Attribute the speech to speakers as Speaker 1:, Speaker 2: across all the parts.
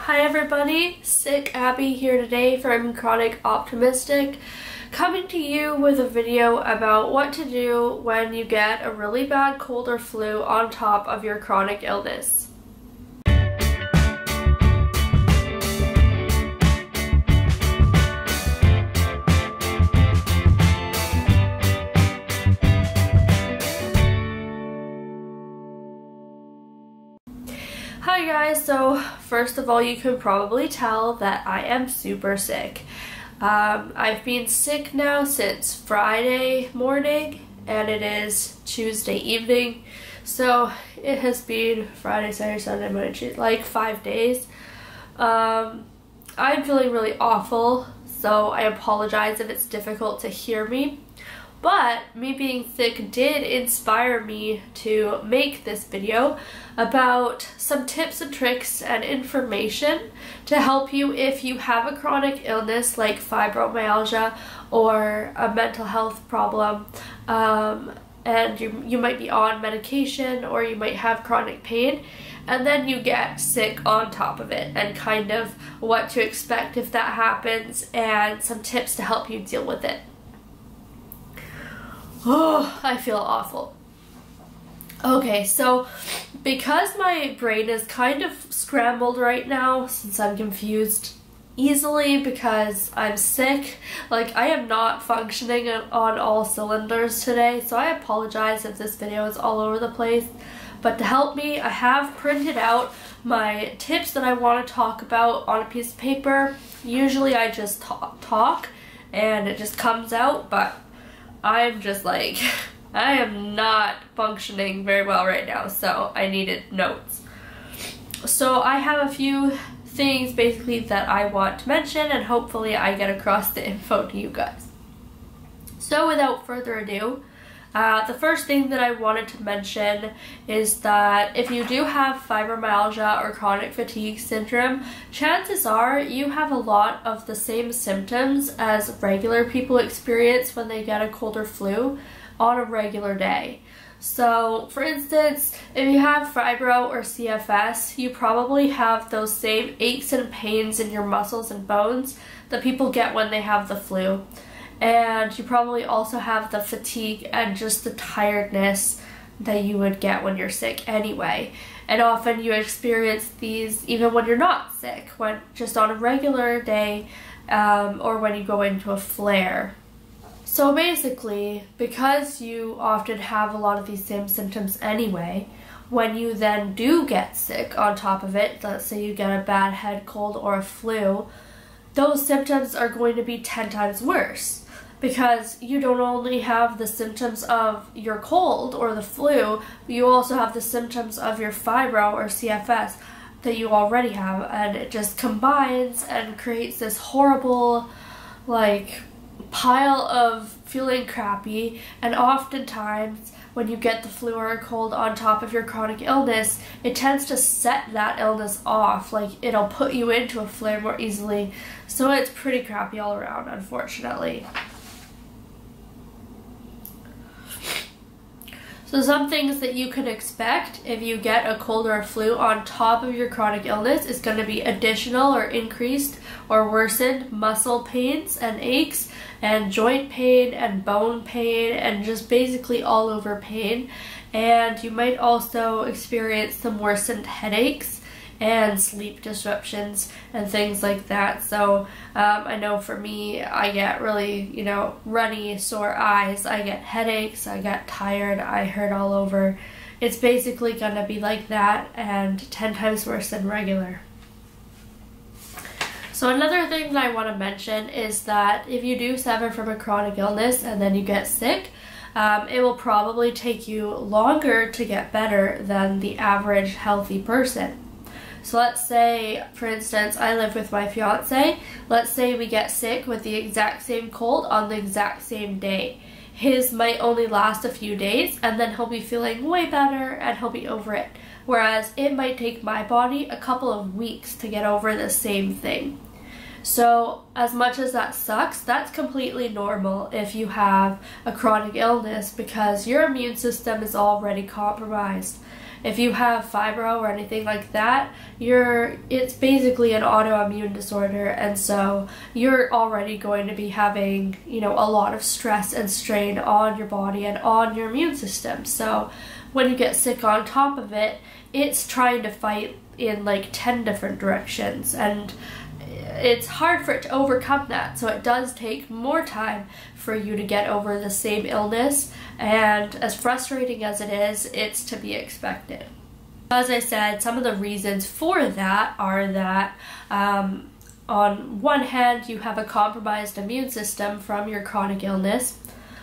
Speaker 1: Hi everybody, Sick Abby here today from Chronic Optimistic, coming to you with a video about what to do when you get a really bad cold or flu on top of your chronic illness. Hi guys, so first of all, you can probably tell that I am super sick. I've been sick now since Friday morning and it is Tuesday evening, so it has been Friday, Saturday, Sunday, Monday, Tuesday, like 5 days. I'm feeling really awful, so I apologize if it's difficult to hear me. But me being sick did inspire me to make this video about some tips and tricks and information to help you if you have a chronic illness like fibromyalgia or a mental health problem, and you might be on medication or you might have chronic pain and then you get sick on top of it, and kind of what to expect if that happens and some tips to help you deal with it. Oh, I feel awful. Okay, so because my brain is kind of scrambled right now, since I'm confused easily because I'm sick, like I am not functioning on all cylinders today, so I apologize if this video is all over the place. But to help me, I have printed out my tips that I want to talk about on a piece of paper. Usually I just talk and it just comes out, but I'm just like, I am not functioning very well right now, so I needed notes. So I have a few things basically that I want to mention, and hopefully I get across the info to you guys. So without further ado, the first thing that I wanted to mention is that if you do have fibromyalgia or chronic fatigue syndrome, chances are you have a lot of the same symptoms as regular people experience when they get a cold or flu on a regular day. So, for instance, if you have fibro or CFS, you probably have those same aches and pains in your muscles and bones that people get when they have the flu. And you probably also have the fatigue and just the tiredness that you would get when you're sick anyway. And often you experience these even when you're not sick, when just on a regular day, or when you go into a flare. So basically, because you often have a lot of these same symptoms anyway, when you then do get sick on top of it, let's say you get a bad head cold or a flu, those symptoms are going to be 10 times worse. Because you don't only have the symptoms of your cold or the flu, but you also have the symptoms of your fibro or CFS that you already have, and it just combines and creates this horrible, like, pile of feeling crappy. And oftentimes when you get the flu or a cold on top of your chronic illness, it tends to set that illness off. Like, it'll put you into a flare more easily. So it's pretty crappy all around, unfortunately. So some things that you can expect if you get a cold or a flu on top of your chronic illness is going to be additional or increased or worsened muscle pains and aches and joint pain and bone pain and just basically all over pain. And you might also experience some worsened headaches and sleep disruptions and things like that. So I know for me, I get really, runny, sore eyes, I get headaches, I get tired, I hurt all over. It's basically gonna be like that and 10 times worse than regular. So another thing that I want to mention is that if you do suffer from a chronic illness and then you get sick, it will probably take you longer to get better than the average healthy person. So let's say, for instance, I live with my fiance. Let's say we get sick with the exact same cold on the exact same day. His might only last a few days and then he'll be feeling way better and he'll be over it. Whereas it might take my body a couple of weeks to get over the same thing. So as much as that sucks, that's completely normal if you have a chronic illness because your immune system is already compromised. if you have fibro or anything like that, it's basically an autoimmune disorder, and so you're already going to be having, you know, a lot of stress and strain on your body and on your immune system. So when you get sick on top of it, it's trying to fight in like 10 different directions, and it's hard for it to overcome that. So it does take more time for you to get over the same illness, and as frustrating as it is, it's to be expected. As I said, some of the reasons for that are that on one hand, you have a compromised immune system from your chronic illness.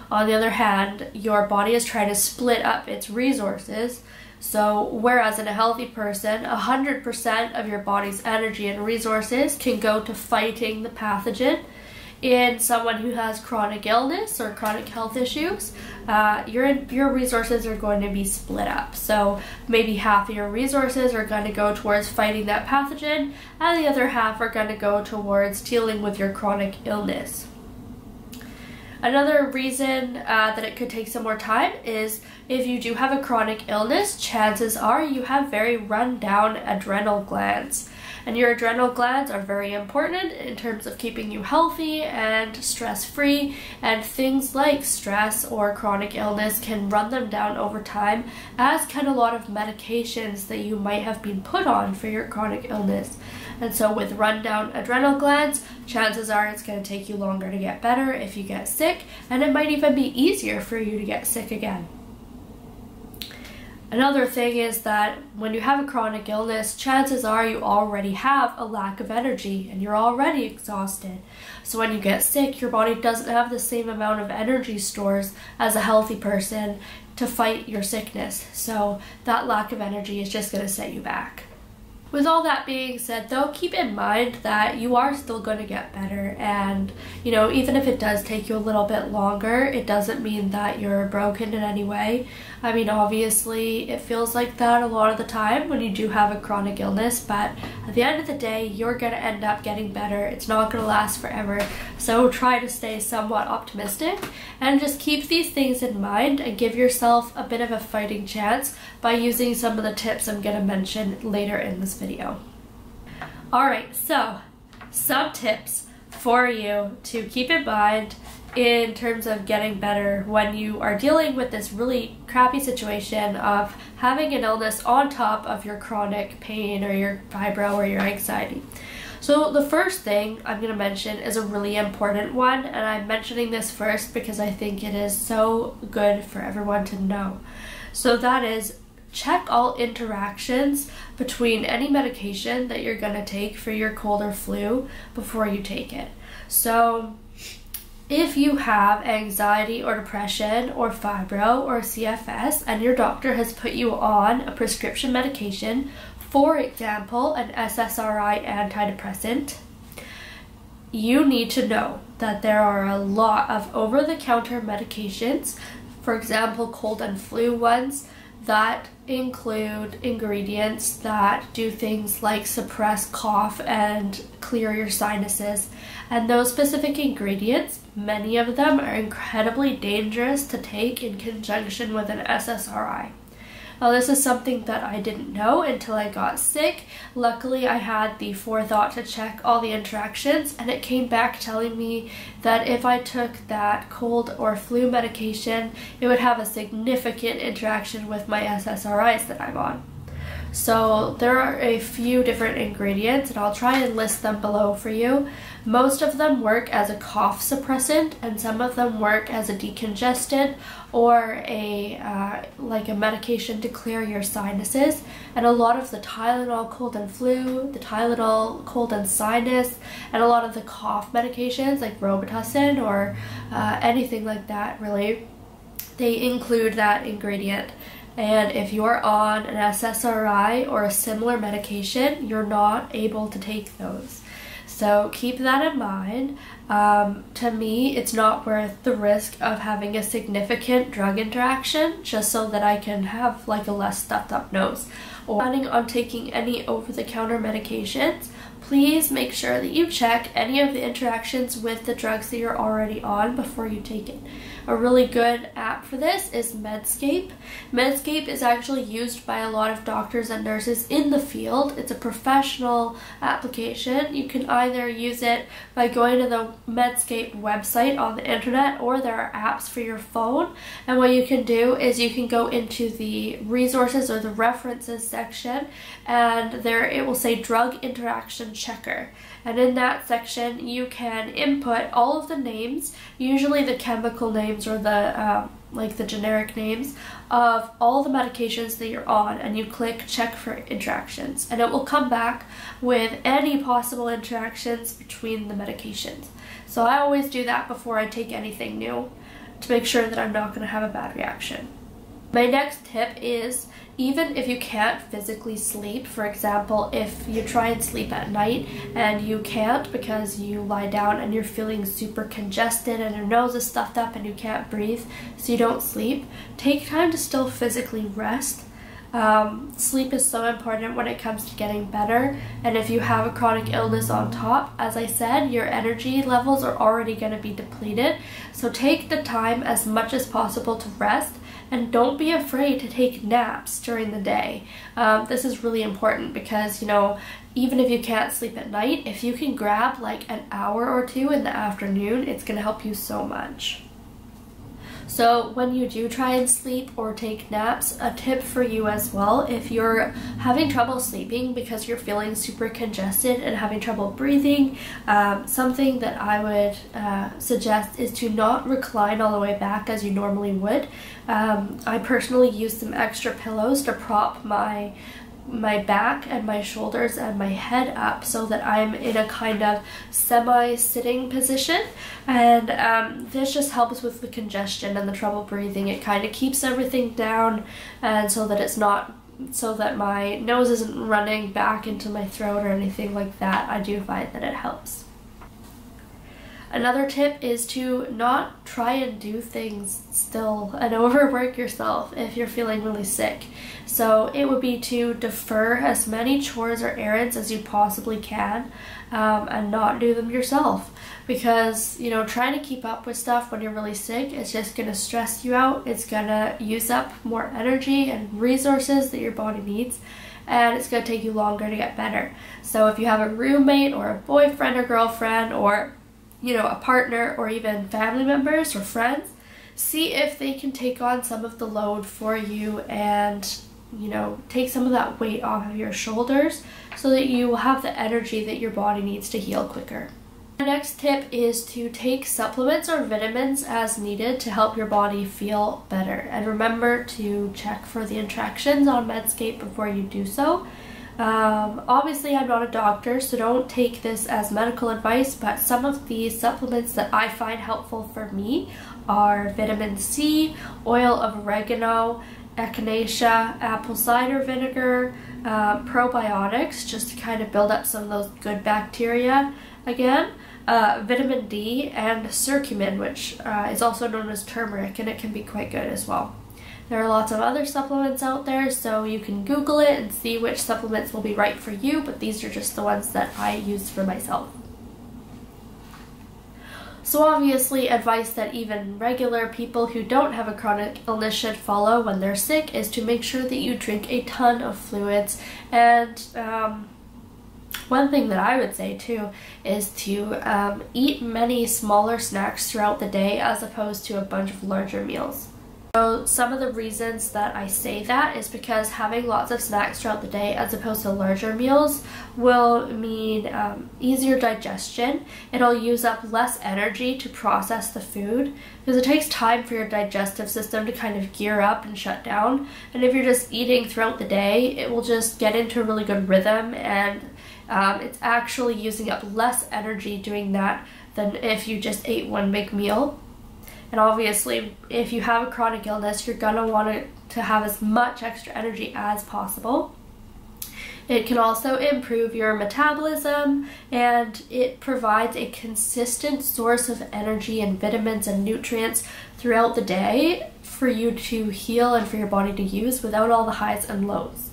Speaker 1: On the other hand, your body is trying to split up its resources. So whereas in a healthy person, 100% of your body's energy and resources can go to fighting the pathogen, in someone who has chronic illness or chronic health issues, your resources are going to be split up. So maybe half of your resources are going to go towards fighting that pathogen, and the other half are going to go towards dealing with your chronic illness. Another reason that it could take some more time is if you do have a chronic illness, chances are you have very run down adrenal glands. And your adrenal glands are very important in terms of keeping you healthy and stress-free, and things like stress or chronic illness can run them down over time, as can a lot of medications that you might have been put on for your chronic illness. And so with rundown adrenal glands, chances are it's going to take you longer to get better if you get sick, and it might even be easier for you to get sick again. Another thing is that when you have a chronic illness, chances are you already have a lack of energy and you're already exhausted. So when you get sick, your body doesn't have the same amount of energy stores as a healthy person to fight your sickness. So that lack of energy is just going to set you back. With all that being said, though, keep in mind that you are still going to get better, and you know, even if it does take you a little bit longer, it doesn't mean that you're broken in any way. I mean, obviously it feels like that a lot of the time when you do have a chronic illness, but at the end of the day, you're going to end up getting better. It's not going to last forever. So try to stay somewhat optimistic and just keep these things in mind and give yourself a bit of a fighting chance by using some of the tips I'm going to mention later in this video. Alright, so some tips for you to keep in mind in terms of getting better when you are dealing with this really crappy situation of having an illness on top of your chronic pain or your fibro or your anxiety. So the first thing I'm going to mention is a really important one, and I'm mentioning this first because I think it is so good for everyone to know. So that is, check all interactions between any medication that you're going to take for your cold or flu before you take it. So if you have anxiety or depression or fibro or CFS and your doctor has put you on a prescription medication, for example, an SSRI antidepressant, you need to know that there are a lot of over-the-counter medications, for example, cold and flu ones, that include ingredients that do things like suppress cough and clear your sinuses. And those specific ingredients, many of them are incredibly dangerous to take in conjunction with an SSRI. Now, this is something that I didn't know until I got sick. Luckily, I had the forethought to check all the interactions, and it came back telling me that if I took that cold or flu medication, it would have a significant interaction with my SSRIs that I'm on. So there are a few different ingredients, and I'll try and list them below for you. Most of them work as a cough suppressant, and some of them work as a decongestant or like a medication to clear your sinuses. And a lot of the Tylenol cold and flu, the Tylenol cold and sinus, and a lot of the cough medications like Robitussin or anything like that, really, they include that ingredient. And if you're on an SSRI or a similar medication, you're not able to take those. So keep that in mind. To me, it's not worth the risk of having a significant drug interaction just so that I can have like a less stuffed up nose. Or planning on taking any over-the-counter medications, please make sure that you check any of the interactions with the drugs that you're already on before you take it. A really good app for this is Medscape. Medscape is actually used by a lot of doctors and nurses in the field. It's a professional application. You can either use it by going to the Medscape website on the internet, or there are apps for your phone. And what you can do is you can go into the resources or the references section, and there it will say drug interaction checker. And in that section you can input all of the names, usually the chemical names or the like the generic names of all the medications that you're on, and you click check for interactions, and it will come back with any possible interactions between the medications. So I always do that before I take anything new to make sure that I'm not going to have a bad reaction. My next tip is, even if you can't physically sleep, for example, if you try and sleep at night and you can't because you lie down and you're feeling super congested and your nose is stuffed up and you can't breathe, so you don't sleep, take time to still physically rest. Sleep is so important when it comes to getting better, and if you have a chronic illness on top, as I said, your energy levels are already going to be depleted, so take the time as much as possible to rest. And don't be afraid to take naps during the day. This is really important because, you know, even if you can't sleep at night, if you can grab like an hour or two in the afternoon, it's going to help you so much. So when you do try and sleep or take naps, a tip for you as well, if you're having trouble sleeping because you're feeling super congested and having trouble breathing, something that I would suggest is to not recline all the way back as you normally would. I personally use some extra pillows to prop my back and my shoulders and my head up so that I'm in a kind of semi-sitting position, and this just helps with the congestion and the trouble breathing. It kind of keeps everything down, and so that my nose isn't running back into my throat or anything like that. I do find that it helps. Another tip is to not try and do things still and overwork yourself if you're feeling really sick. So it would be to defer as many chores or errands as you possibly can, and not do them yourself. Because, you know, trying to keep up with stuff when you're really sick is just going to stress you out. It's going to use up more energy and resources that your body needs, and it's going to take you longer to get better. So if you have a roommate or a boyfriend or girlfriend, or you know, a partner, or even family members or friends, see if they can take on some of the load for you and, you know, take some of that weight off of your shoulders so that you will have the energy that your body needs to heal quicker. The next tip is to take supplements or vitamins as needed to help your body feel better. And remember to check for the interactions on Medscape before you do so. Obviously I'm not a doctor, so don't take this as medical advice, but some of the supplements that I find helpful for me are vitamin C, oil of oregano, echinacea, apple cider vinegar, probiotics, just to kind of build up some of those good bacteria again, vitamin D, and curcumin, which is also known as turmeric, and it can be quite good as well. There are lots of other supplements out there, so you can Google it and see which supplements will be right for you, but these are just the ones that I use for myself. So obviously, advice that even regular people who don't have a chronic illness should follow when they're sick is to make sure that you drink a ton of fluids. And one thing that I would say too is to eat many smaller snacks throughout the day as opposed to a bunch of larger meals. So some of the reasons that I say that is because having lots of snacks throughout the day as opposed to larger meals will mean easier digestion. It'll use up less energy to process the food because it takes time for your digestive system to kind of gear up and shut down. And if you're just eating throughout the day, it will just get into a really good rhythm, and it's actually using up less energy doing that than if you just ate one big meal. And obviously, if you have a chronic illness, you're going to want to have as much extra energy as possible. It can also improve your metabolism, and it provides a consistent source of energy and vitamins and nutrients throughout the day for you to heal and for your body to use without all the highs and lows.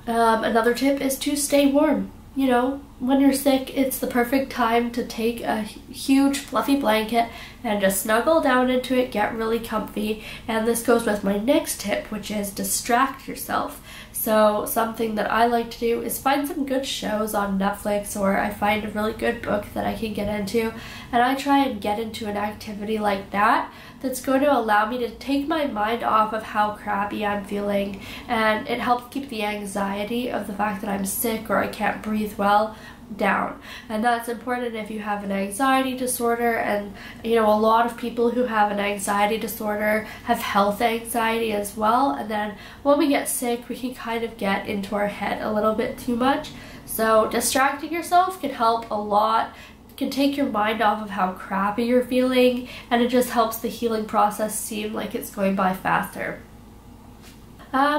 Speaker 1: Another tip is to stay warm. you know, when you're sick, it's the perfect time to take a huge fluffy blanket and just snuggle down into it, get really comfy. And this goes with my next tip, which is distract yourself. So something that I like to do is find some good shows on Netflix, or I find a really good book that I can get into, and I try and get into an activity like that that's going to allow me to take my mind off of how crappy I'm feeling, and it helps keep the anxiety of the fact that I'm sick or I can't breathe well down. And that's important if you have an anxiety disorder. And you know, a lot of people who have an anxiety disorder have health anxiety as well, and then when we get sick we can kind of get into our head a little bit too much. So distracting yourself can help a lot, can take your mind off of how crappy you're feeling, and it just helps the healing process seem like it's going by faster.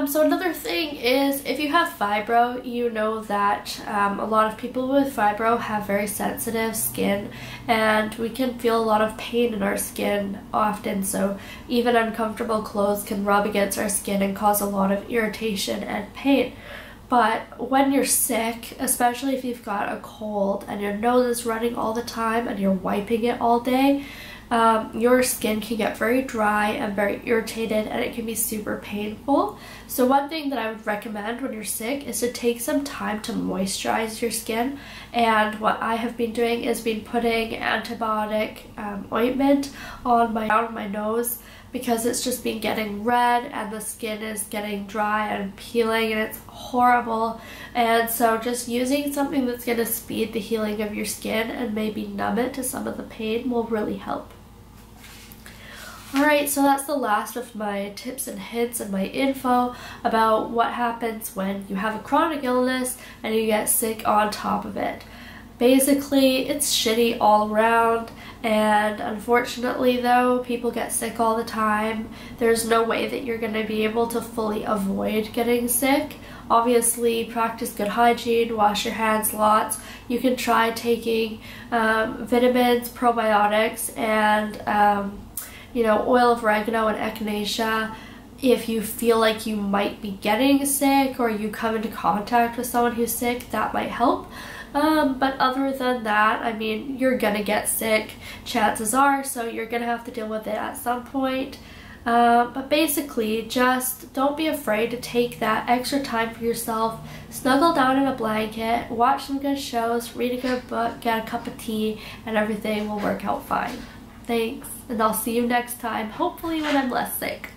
Speaker 1: So another thing is, if you have fibro, you know that a lot of people with fibro have very sensitive skin, and we can feel a lot of pain in our skin often, so even uncomfortable clothes can rub against our skin and cause a lot of irritation and pain. But when you're sick, especially if you've got a cold and your nose is running all the time and you're wiping it all day, your skin can get very dry and very irritated, and it can be super painful. So one thing that I would recommend when you're sick is to take some time to moisturize your skin. And what I have been doing is been putting antibiotic ointment on my nose, because it's just been getting red and the skin is getting dry and peeling, and it's horrible. And so just using something that's going to speed the healing of your skin and maybe numb it to some of the pain will really help. Alright, so that's the last of my tips and hints and my info about what happens when you have a chronic illness and you get sick on top of it. Basically, it's shitty all around, and unfortunately though, people get sick all the time. There's no way that you're going to be able to fully avoid getting sick. Obviously, practice good hygiene, wash your hands lots. You can try taking vitamins, probiotics, and you know, oil of oregano and echinacea if you feel like you might be getting sick or you come into contact with someone who's sick. That might help. But other than that, I mean, you're gonna get sick, chances are, so you're gonna have to deal with it at some point. But basically, just don't be afraid to take that extra time for yourself. Snuggle down in a blanket, watch some good shows, read a good book, get a cup of tea, and everything will work out fine. Thanks, and I'll see you next time, hopefully when I'm less sick.